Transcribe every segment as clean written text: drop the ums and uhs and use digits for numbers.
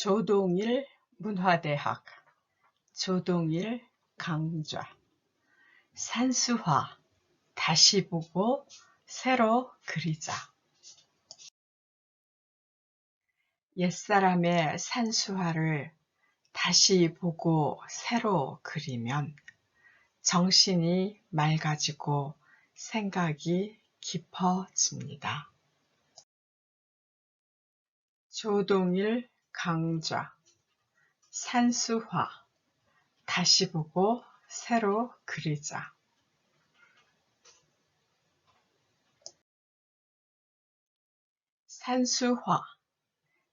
조동일 문화대학 조동일 강좌 산수화 다시 보고 새로 그리자. 옛사람의 산수화를 다시 보고 새로 그리면 정신이 맑아지고 생각이 깊어집니다. 조동일 강좌 산수화 다시 보고 새로 그리자. 산수화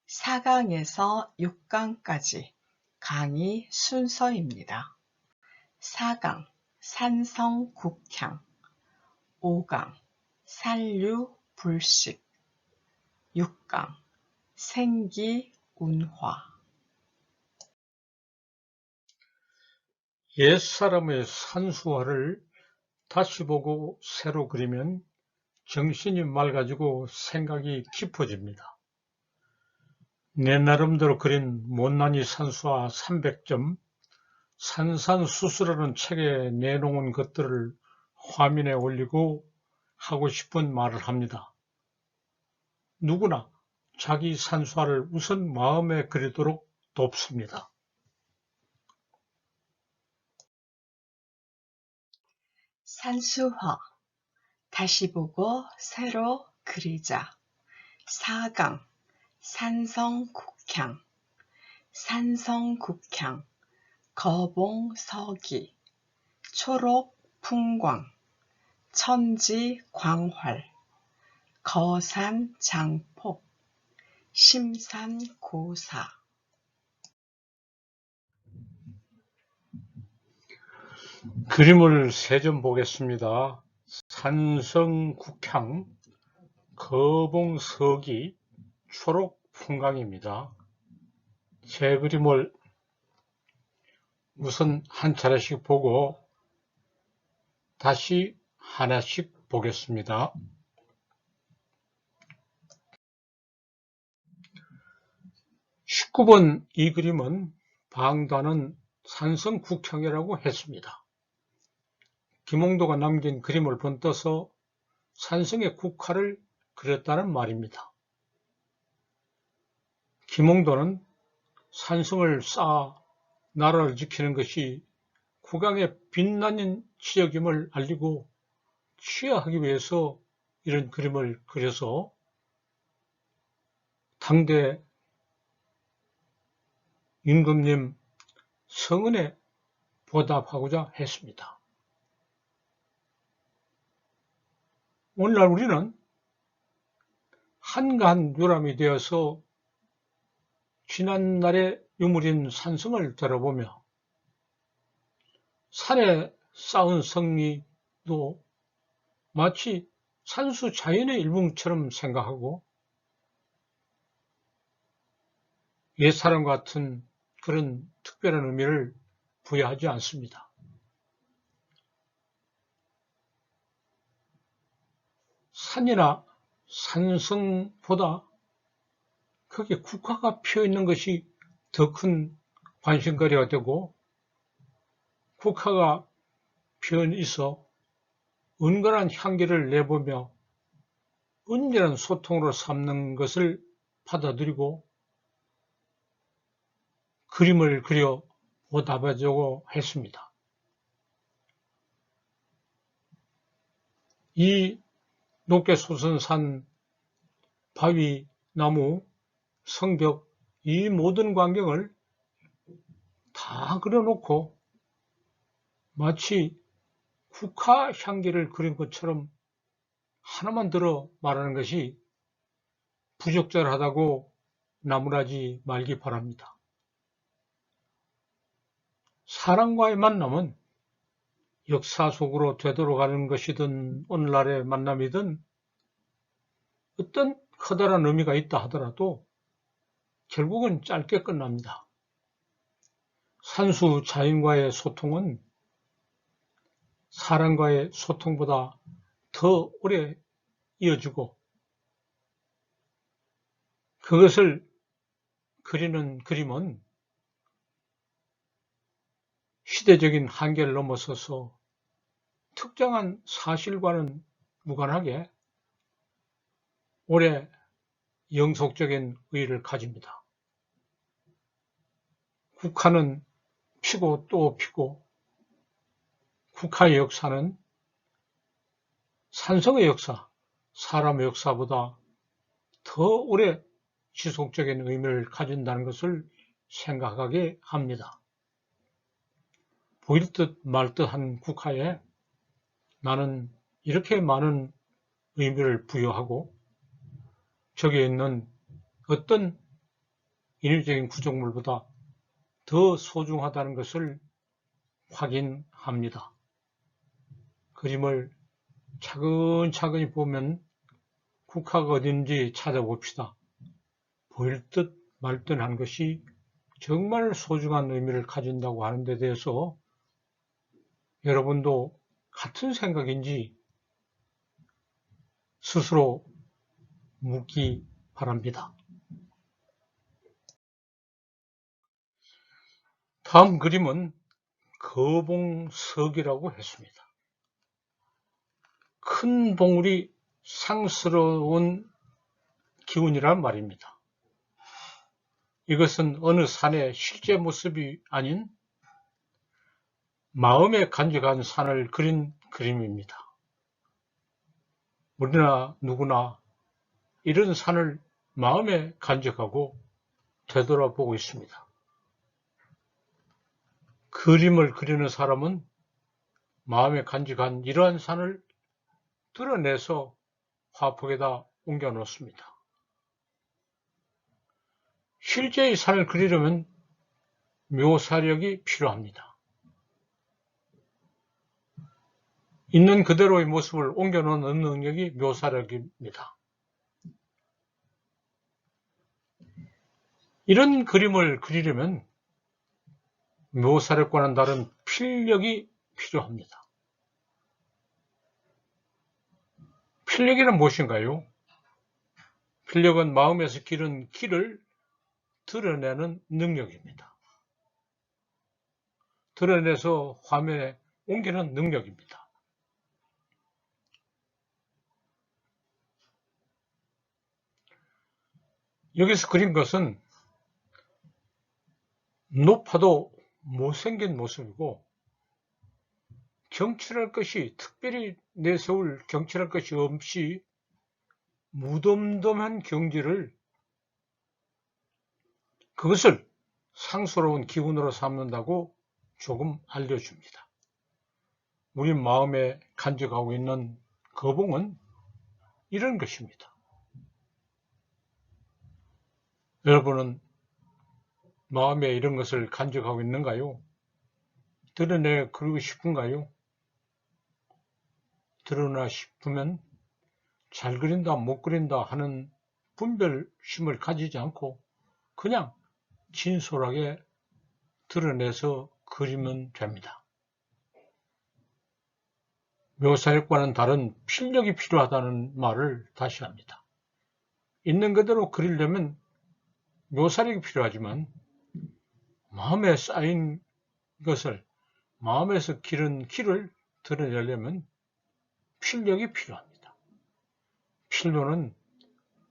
4강에서 6강까지 강의 순서입니다. 4강 산성국향, 5강 산류불식, 6강 생기운화. 옛사람의 산수화를 다시 보고 새로 그리면 정신이 맑아지고 생각이 깊어집니다. 내 나름대로 그린 못난이 산수화 300점, 산산수수라는 책에 내놓은 것들을 화면에 올리고 하고 싶은 말을 합니다. 누구나 자기 산수화를 우선 마음에 그리도록 돕습니다. 산수화 다시 보고 새로 그리자. 4강 산성국향, 산성국향 거봉서기, 초록풍광, 천지광활, 거산장폭, 심산고사. 그림을 3점 보겠습니다. 산성국향, 거봉서기, 초록풍광입니다. 제 그림을 우선 한 차례씩 보고 다시 하나씩 보겠습니다. (19번) 이 그림은 방단은 산성국향이라고 했습니다. 김홍도가 남긴 그림을 번떠서 산성의 국화를 그렸다는 말입니다. 김홍도는 산성을 쌓아 나라를 지키는 것이 국왕의 빛나는 지역임을 알리고 취하하기 위해서 이런 그림을 그려서 당대 임금님 성은에 보답하고자 했습니다. 오늘날 우리는 한가한 유람이 되어서 지난날의 유물인 산성을 들어보며 산에 쌓은 성리도 마치 산수 자연의 일부처럼 생각하고 옛사람 같은 그런 특별한 의미를 부여하지 않습니다. 산이나 산성보다 거기에 국화가 피어있는 것이 더 큰 관심거리가 되고 국화가 피어있어 은근한 향기를 내보며 은밀한 소통으로 삼는 것을 받아들이고 그림을 그려 보답하려고 했습니다. 이 높게 솟은 산, 바위, 나무, 성벽, 이 모든 광경을 다 그려놓고 마치 국화 향기를 그린 것처럼 하나만 들어 말하는 것이 부적절하다고 나무라지 말기 바랍니다. 사람과의 만남은 역사 속으로 되돌아가는 것이든 오늘날의 만남이든 어떤 커다란 의미가 있다 하더라도 결국은 짧게 끝납니다. 산수 자연과의 소통은 사람과의 소통보다 더 오래 이어지고 그것을 그리는 그림은 시대적인 한계를 넘어서서 특정한 사실과는 무관하게 오래 영속적인 의의를 가집니다. 국화는 피고 또 피고, 국화의 역사는 산성의 역사, 사람의 역사보다 더 오래 지속적인 의미를 가진다는 것을 생각하게 합니다. 보일 듯 말 듯한 국화에 나는 이렇게 많은 의미를 부여하고 저기에 있는 어떤 인위적인 구조물보다 더 소중하다는 것을 확인합니다. 그림을 차근차근히 보면 국화가 어딘지 찾아봅시다. 보일 듯 말 듯한 것이 정말 소중한 의미를 가진다고 하는 데 대해서 여러분도 같은 생각인지 스스로 묻기 바랍니다. 다음 그림은 거봉석이라고 했습니다. 큰 봉우리 상스러운 기운이란 말입니다. 이것은 어느 산의 실제 모습이 아닌 마음에 간직한 산을 그린 그림입니다. 우리나 누구나 이런 산을 마음에 간직하고 되돌아보고 있습니다. 그림을 그리는 사람은 마음에 간직한 이러한 산을 드러내서 화폭에다 옮겨 놓습니다. 실제의 산을 그리려면 묘사력이 필요합니다. 있는 그대로의 모습을 옮겨 놓는 능력이 묘사력입니다. 이런 그림을 그리려면 묘사력과는 다른 필력이 필요합니다. 필력이란 무엇인가요? 필력은 마음에서 기른 길을 드러내는 능력입니다. 드러내서 화면에 옮기는 능력입니다. 여기서 그린 것은 높아도 못생긴 모습이고 경칠할 것이 특별히 내세울 경칠할 것이 없이 무덤덤한 경지를 그것을 상스러운 기운으로 삼는다고 조금 알려줍니다. 우리 마음에 간직하고 있는 거봉은 이런 것입니다. 여러분은 마음에 이런 것을 간직하고 있는가요? 드러내 그러고 싶은가요? 드러나 싶으면 잘 그린다 못 그린다 하는 분별심을 가지지 않고 그냥 진솔하게 드러내서 그리면 됩니다. 묘사력과는 다른 필력이 필요하다는 말을 다시 합니다. 있는 그대로 그리려면 묘사력이 필요하지만 마음에 쌓인 것을 마음에서 기른 길을 드러내려면 필력이 필요합니다. 필요는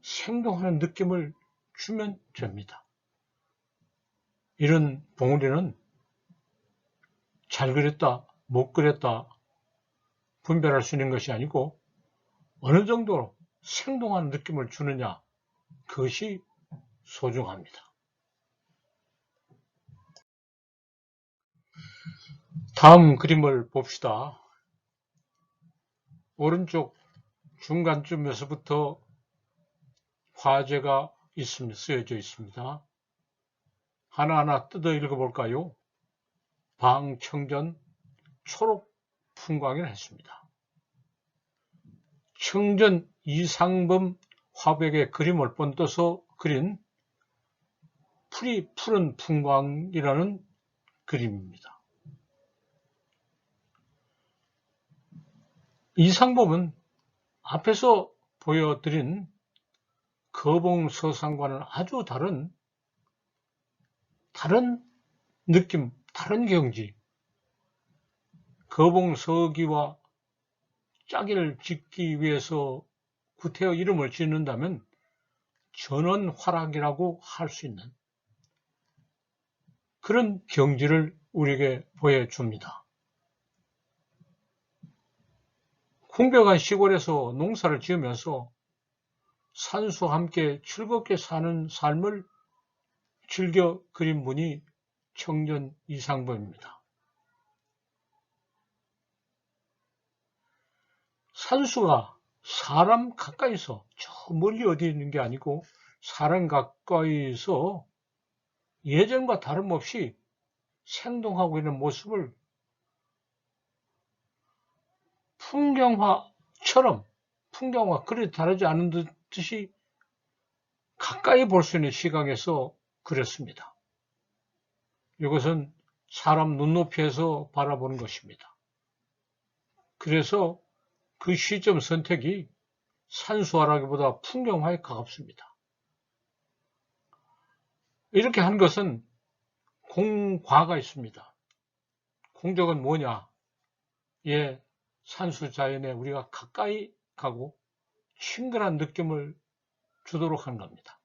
생동하는 느낌을 주면 됩니다. 이런 봉우리는 잘 그렸다, 못 그렸다 분별할 수 있는 것이 아니고 어느 정도 생동한 느낌을 주느냐, 그것이 소중합니다. 다음 그림을 봅시다. 오른쪽 중간쯤에서부터 화제가 쓰여져 있습니다. 하나하나 뜯어 읽어볼까요? 방청전 초록 풍광이라 했습니다. 청전 이상범 화백의 그림을 번떠서 그린 풀이 푸른 풍광이라는 그림입니다. 이상범은 앞에서 보여드린 거봉서상과는 아주 다른 다른 느낌, 다른 경지, 거봉서기와 짝을 짓기 위해서 구태여 이름을 짓는다면 전원화락이라고 할 수 있는 그런 경지를 우리에게 보여줍니다. 궁벽한 시골에서 농사를 지으면서 산수와 함께 즐겁게 사는 삶을 즐겨 그린 분이 청년 이상범입니다. 산수가 사람 가까이서, 저 멀리 어디 있는 게 아니고 사람 가까이서 예전과 다름없이 생동하고 있는 모습을 풍경화처럼, 풍경화 그리 다르지 않은 듯이 가까이 볼 수 있는 시각에서 그렸습니다. 이것은 사람 눈높이에서 바라보는 것입니다. 그래서 그 시점 선택이 산수화라기보다 풍경화에 가깝습니다. 이렇게 한 것은 공과가 있습니다. 공적은 뭐냐? 예, 산수 자연에 우리가 가까이 가고 친근한 느낌을 주도록 하는 겁니다.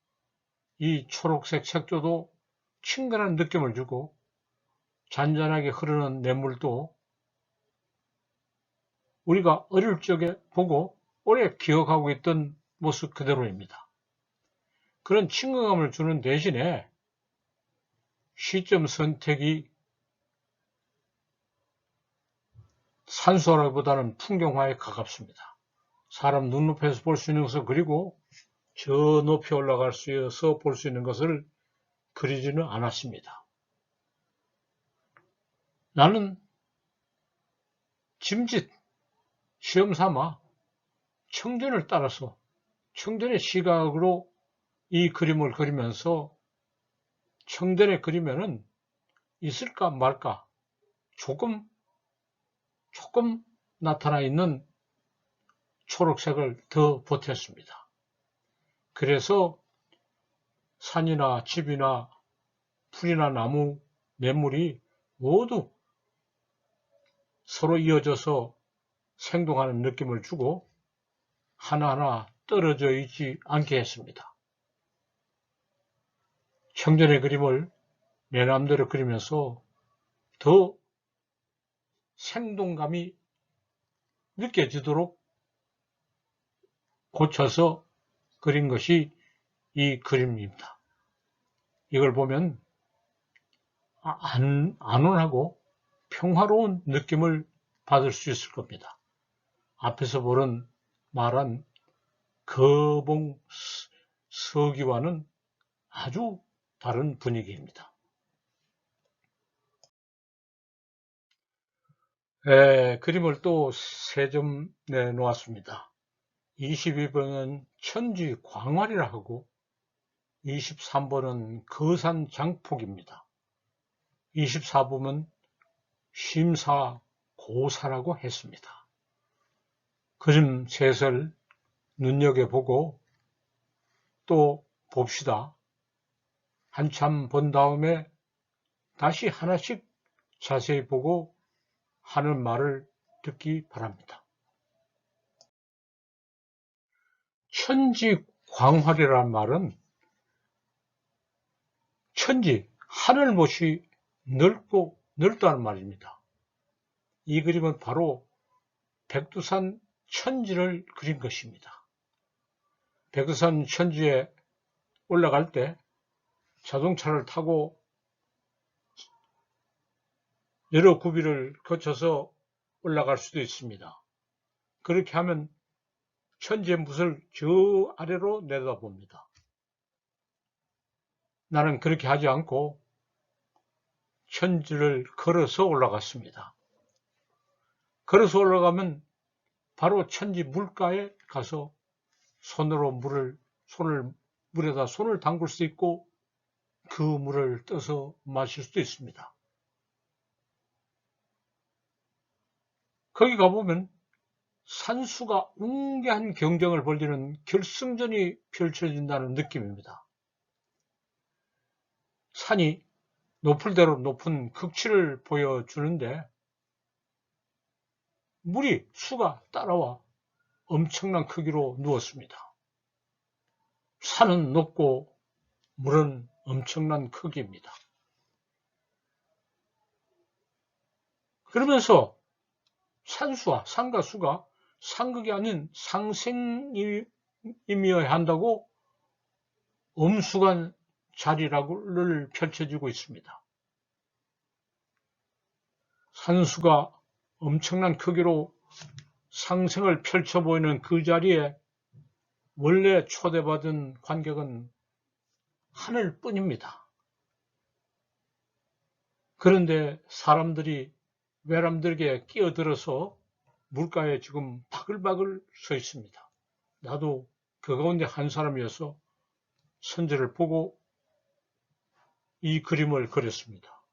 이 초록색 색조도 친근한 느낌을 주고 잔잔하게 흐르는 냇물도 우리가 어릴 적에 보고 오래 기억하고 있던 모습 그대로입니다. 그런 친근감을 주는 대신에 시점 선택이 산수화라기보다는 풍경화에 가깝습니다. 사람 눈높이에서 볼 수 있는 것을 그리고 저 높이 올라갈 수 있어서 볼 수 있는 것을 그리지는 않았습니다. 나는 짐짓 시험 삼아 청전을 따라서 청전의 시각으로 이 그림을 그리면서 청전에 그리면은 있을까 말까 조금 나타나 있는 초록색을 더 보탰습니다. 그래서 산이나 집이나 풀이나 나무, 냇물이 모두 서로 이어져서 생동하는 느낌을 주고 하나하나 떨어져 있지 않게 했습니다. 청전의 그림을 내 마음대로 그리면서 더 생동감이 느껴지도록 고쳐서 그린 것이 이 그림입니다. 이걸 보면 안온하고 평화로운 느낌을 받을 수 있을 겁니다. 앞에서 말한 거봉 서기와는 아주 다른 분위기입니다. 그림을 또 3점 내놓았습니다. 22번은 천지 광활이라 하고 23번은 거산 장폭입니다. 24번은 심사 고사라고 했습니다. 그림 셋을 눈여겨보고 또 봅시다. 한참 본 다음에 다시 하나씩 자세히 보고 하는 말을 듣기 바랍니다. 천지광활이라는 말은 천지, 하늘못이 넓고 넓다는 말입니다. 이 그림은 바로 백두산 천지를 그린 것입니다. 백두산 천지에 올라갈 때 자동차를 타고 여러 구비를 거쳐서 올라갈 수도 있습니다. 그렇게 하면 천지의 뭇을 저 아래로 내다봅니다. 나는 그렇게 하지 않고 천지를 걸어서 올라갔습니다. 걸어서 올라가면 바로 천지 물가에 가서 물에다 손을 담글 수 있고 그 물을 떠서 마실 수도 있습니다. 거기 가보면 산수가 웅대한 경쟁을 벌이는 결승전이 펼쳐진다는 느낌입니다. 산이 높을 대로 높은 극치를 보여주는데 물이 수가 따라와 엄청난 크기로 누웠습니다. 산은 높고 물은 엄청난 크기입니다. 그러면서 산과 수가 상극이 아닌 상생이어야 한다고 엄숙한 자리를 펼쳐지고 있습니다. 산수가 엄청난 크기로 상생을 펼쳐 보이는 그 자리에 원래 초대받은 관객은 하늘뿐입니다. 그런데 사람들이 외람되게 끼어들어서 물가에 지금 바글바글 서 있습니다. 나도 그 가운데 한 사람이어서 선제를 보고 이 그림을 그렸습니다.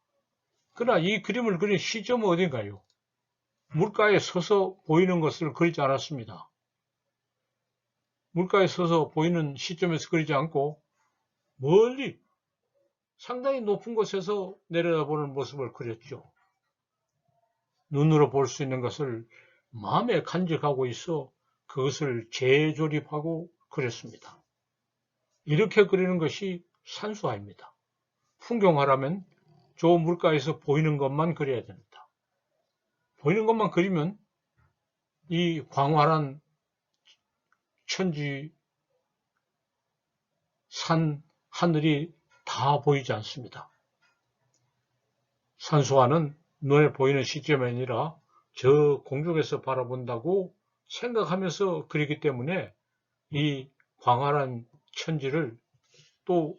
그러나 이 그림을 그린 시점은 어딘가요? 물가에 서서 보이는 것을 그리지 않았습니다. 물가에 서서 보이는 시점에서 그리지 않고 멀리 상당히 높은 곳에서 내려다보는 모습을 그렸죠. 눈으로 볼 수 있는 것을 마음에 간직하고 있어 그것을 재조립하고 그렸습니다. 이렇게 그리는 것이 산수화입니다. 풍경화라면 저 물가에서 보이는 것만 그려야 됩니다. 보이는 것만 그리면 이 광활한 천지, 산, 하늘이 다 보이지 않습니다. 산수화는 눈에 보이는 시점이 아니라 저 공중에서 바라본다고 생각하면서 그리기 때문에 이 광활한 천지를 또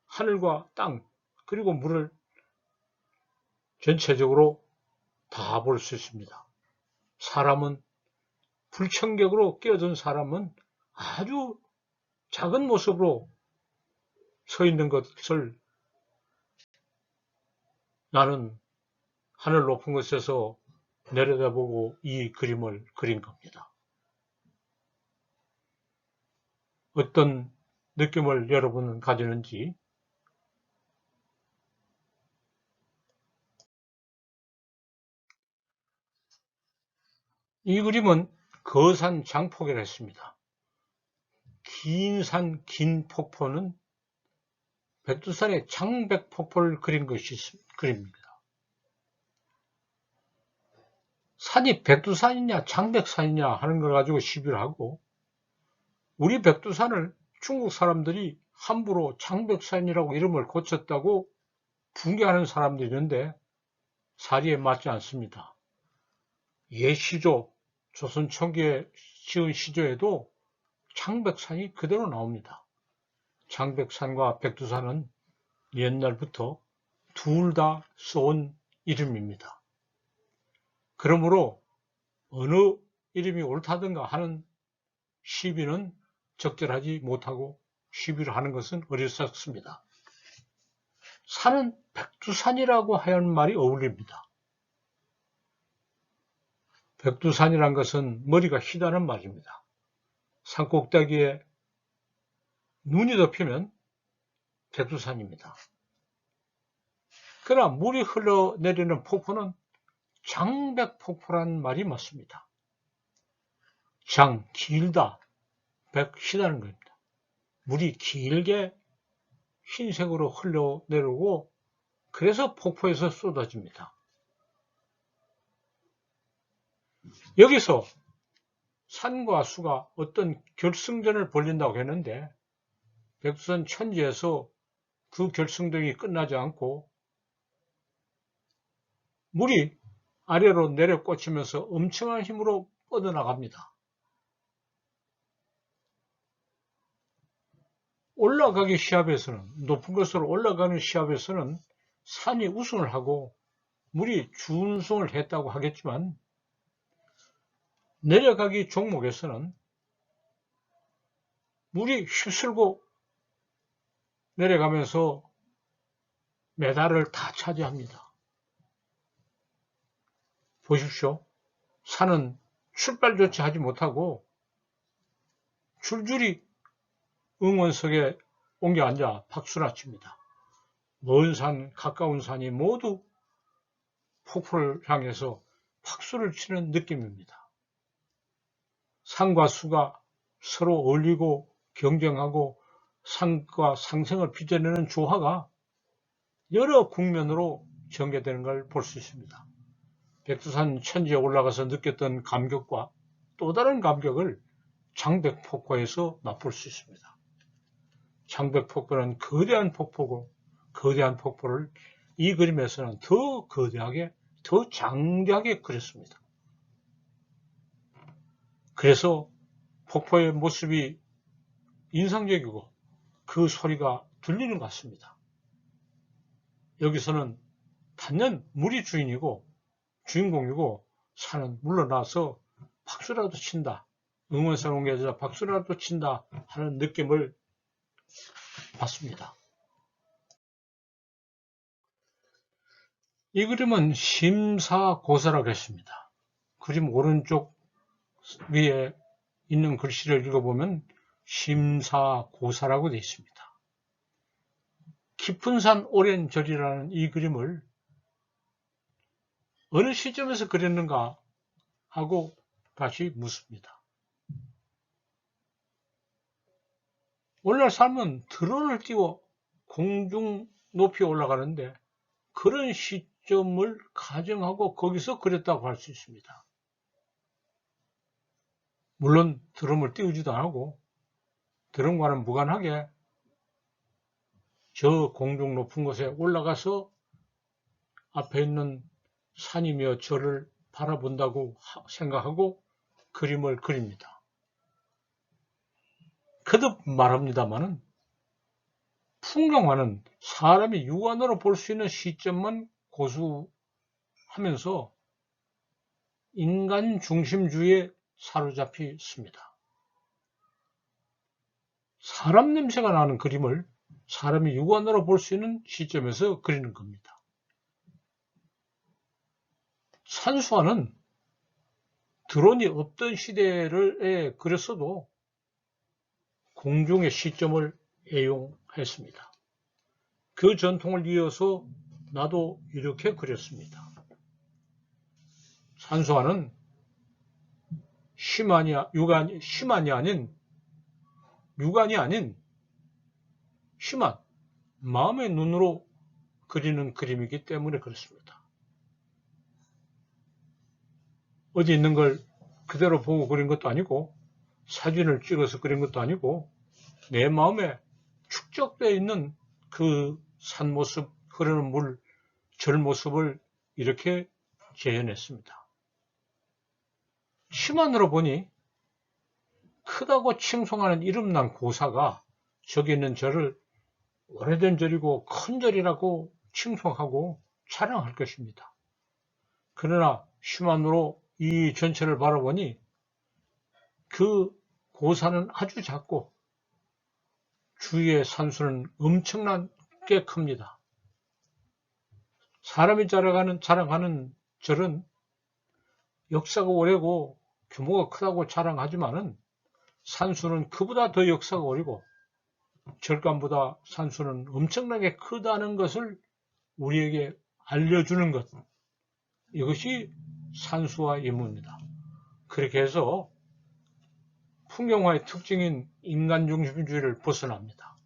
하늘과 땅 그리고 물을 전체적으로 다 볼 수 있습니다. 사람은 불청객으로 끼어든 사람은 아주 작은 모습으로 서 있는 것을 나는 하늘 높은 곳에서 내려다보고 이 그림을 그린 겁니다. 어떤 느낌을 여러분은 가지는지 이 그림은 거산 장폭이라 했습니다. 긴 산, 긴 폭포는 백두산의 장백폭포를 그린 것이 그림입니다. 산이 백두산이냐 장백산이냐 하는 걸 가지고 시비를 하고 우리 백두산을 중국 사람들이 함부로 장백산이라고 이름을 고쳤다고 붕괴하는 사람들이 있는데 사리에 맞지 않습니다. 예시조, 조선 초기에 지은 시조에도 장백산이 그대로 나옵니다. 장백산과 백두산은 옛날부터 둘 다 써온 이름입니다. 그러므로 어느 이름이 옳다든가 하는 시비는 적절하지 못하고 시비를 하는 것은 어리석습니다. 산은 백두산이라고 하는 말이 어울립니다. 백두산이란 것은 머리가 희다는 말입니다. 산꼭대기에 눈이 덮이면 백두산입니다. 그러나 물이 흘러내리는 폭포는 장백폭포라는 말이 맞습니다. 장, 길다, 백, 희다는 겁니다. 물이 길게 흰색으로 흘러내리고 그래서 폭포에서 쏟아집니다. 여기서 산과 수가 어떤 결승전을 벌린다고 했는데 백두산 천지에서 그 결승전이 끝나지 않고 물이 아래로 내려 꽂히면서 엄청난 힘으로 뻗어나갑니다. 올라가기 시합에서는 높은 곳으로 올라가는 시합에서는 산이 우승을 하고 물이 준우승을 했다고 하겠지만 내려가기 종목에서는 물이 휩쓸고 내려가면서 메달을 다 차지합니다. 보십시오. 산은 출발조차 하지 못하고 줄줄이 응원석에 옮겨 앉아 박수나 칩니다. 먼 산, 가까운 산이 모두 폭포를 향해서 박수를 치는 느낌입니다. 산과 수가 서로 어울리고 경쟁하고 산과 상생을 빚어내는 조화가 여러 국면으로 전개되는 걸 볼 수 있습니다. 백두산 천지에 올라가서 느꼈던 감격과 또 다른 감격을 장백폭포에서 맛볼 수 있습니다. 장백폭포는 거대한 폭포고, 거대한 폭포를 이 그림에서는 더 거대하게, 더 장대하게 그렸습니다. 그래서 폭포의 모습이 인상적이고 그 소리가 들리는 것 같습니다. 여기서는 단연 물이 주인공이고 산은 물러나서 박수라도 친다, 응원선 옮겨서 박수라도 친다 하는 느낌을 받습니다. 이 그림은 심사고사라고 했습니다. 그림 오른쪽 위에 있는 글씨를 읽어보면 심사고사라고 되어 있습니다. 깊은 산 오랜 절이라는 이 그림을 어느 시점에서 그렸는가 하고 다시 묻습니다. 오늘날 삶은 드론을 띄워 공중 높이 올라가는데 그런 시점을 가정하고 거기서 그렸다고 할 수 있습니다. 물론 드럼을 띄우지도 않고 드럼과는 무관하게 저 공중 높은 곳에 올라가서 앞에 있는 산이며 저를 바라본다고 생각하고 그림을 그립니다. 거듭 말합니다마는 풍경화는 사람이 육안으로 볼 수 있는 시점만 고수하면서 인간 중심주의에 사로잡혀 있습니다. 사람 냄새가 나는 그림을 사람이 육안으로 볼 수 있는 시점에서 그리는 겁니다. 산수화는 드론이 없던 시대에 그렸어도 공중의 시점을 애용했습니다. 그 전통을 이어서 나도 이렇게 그렸습니다. 산수화는 육안이 아닌 심한 마음의 눈으로 그리는 그림이기 때문에 그렇습니다. 어디 있는 걸 그대로 보고 그린 것도 아니고 사진을 찍어서 그린 것도 아니고 내 마음에 축적되어 있는 그 산 모습, 흐르는 물, 절 모습을 이렇게 재현했습니다. 심한으로 보니 크다고 칭송하는 이름난 고사가 저기 있는 절을 오래된 절이고 큰 절이라고 칭송하고 자랑할 것입니다. 그러나 심한으로 이 전체를 바라보니 그 고사는 아주 작고 주위의 산수는 엄청나게 큽니다. 사람이 자랑하는 절은 역사가 오래고 규모가 크다고 자랑하지만은 산수는 그보다 더 역사가 오래고 절간보다 산수는 엄청나게 크다는 것을 우리에게 알려주는 것, 이것이 산수화 임무입니다. 그렇게 해서 풍경화의 특징인 인간중심주의를 벗어납니다.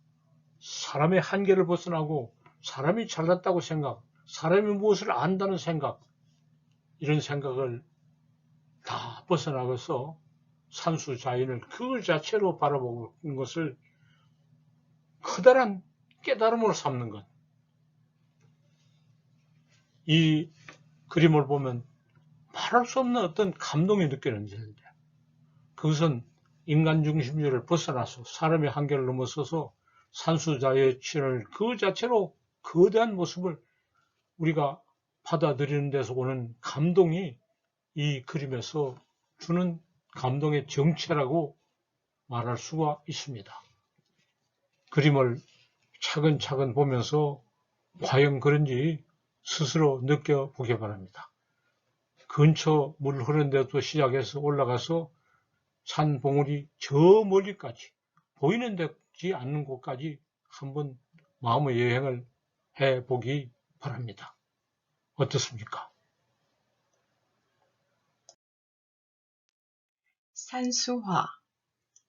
사람의 한계를 벗어나고 사람이 잘났다고 생각, 사람이 무엇을 안다는 생각, 이런 생각을 다 벗어나가서 산수 자연을 그 자체로 바라보는 것을 커다란 깨달음으로 삼는 것. 이 그림을 보면 말할 수 없는 어떤 감동이 느껴지는데 그것은 인간중심주의를 벗어나서 사람의 한계를 넘어서서 산수자연을 그 자체로 거대한 모습을 우리가 받아들이는 데서 오는 감동이 이 그림에서 주는 감동의 정체라고 말할 수가 있습니다. 그림을 차근차근 보면서 과연 그런지 스스로 느껴보기 바랍니다. 근처 물 흐르는 데도 시작해서 올라가서 산 봉우리 저 멀리까지 보이는 데지 않는 곳까지 한번 마음의 여행을 해보기 바랍니다. 어떻습니까? 산수화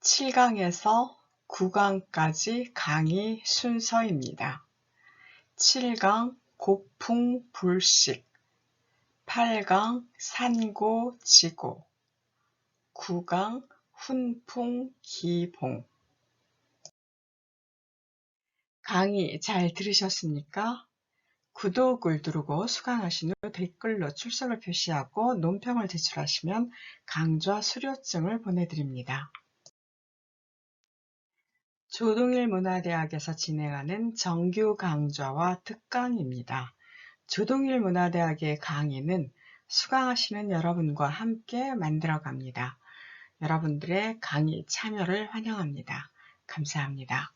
7강에서 9강까지 강의 순서입니다. 7강 고풍불식, 8강 산고지고, 9강 훈풍기봉. 강의 잘 들으셨습니까? 구독을 누르고 수강하신 후 댓글로 출석을 표시하고 논평을 제출하시면 강좌 수료증을 보내드립니다. 조동일 문화대학에서 진행하는 정규 강좌와 특강입니다. 조동일 문화대학의 강의는 수강하시는 여러분과 함께 만들어갑니다. 여러분들의 강의 참여를 환영합니다. 감사합니다.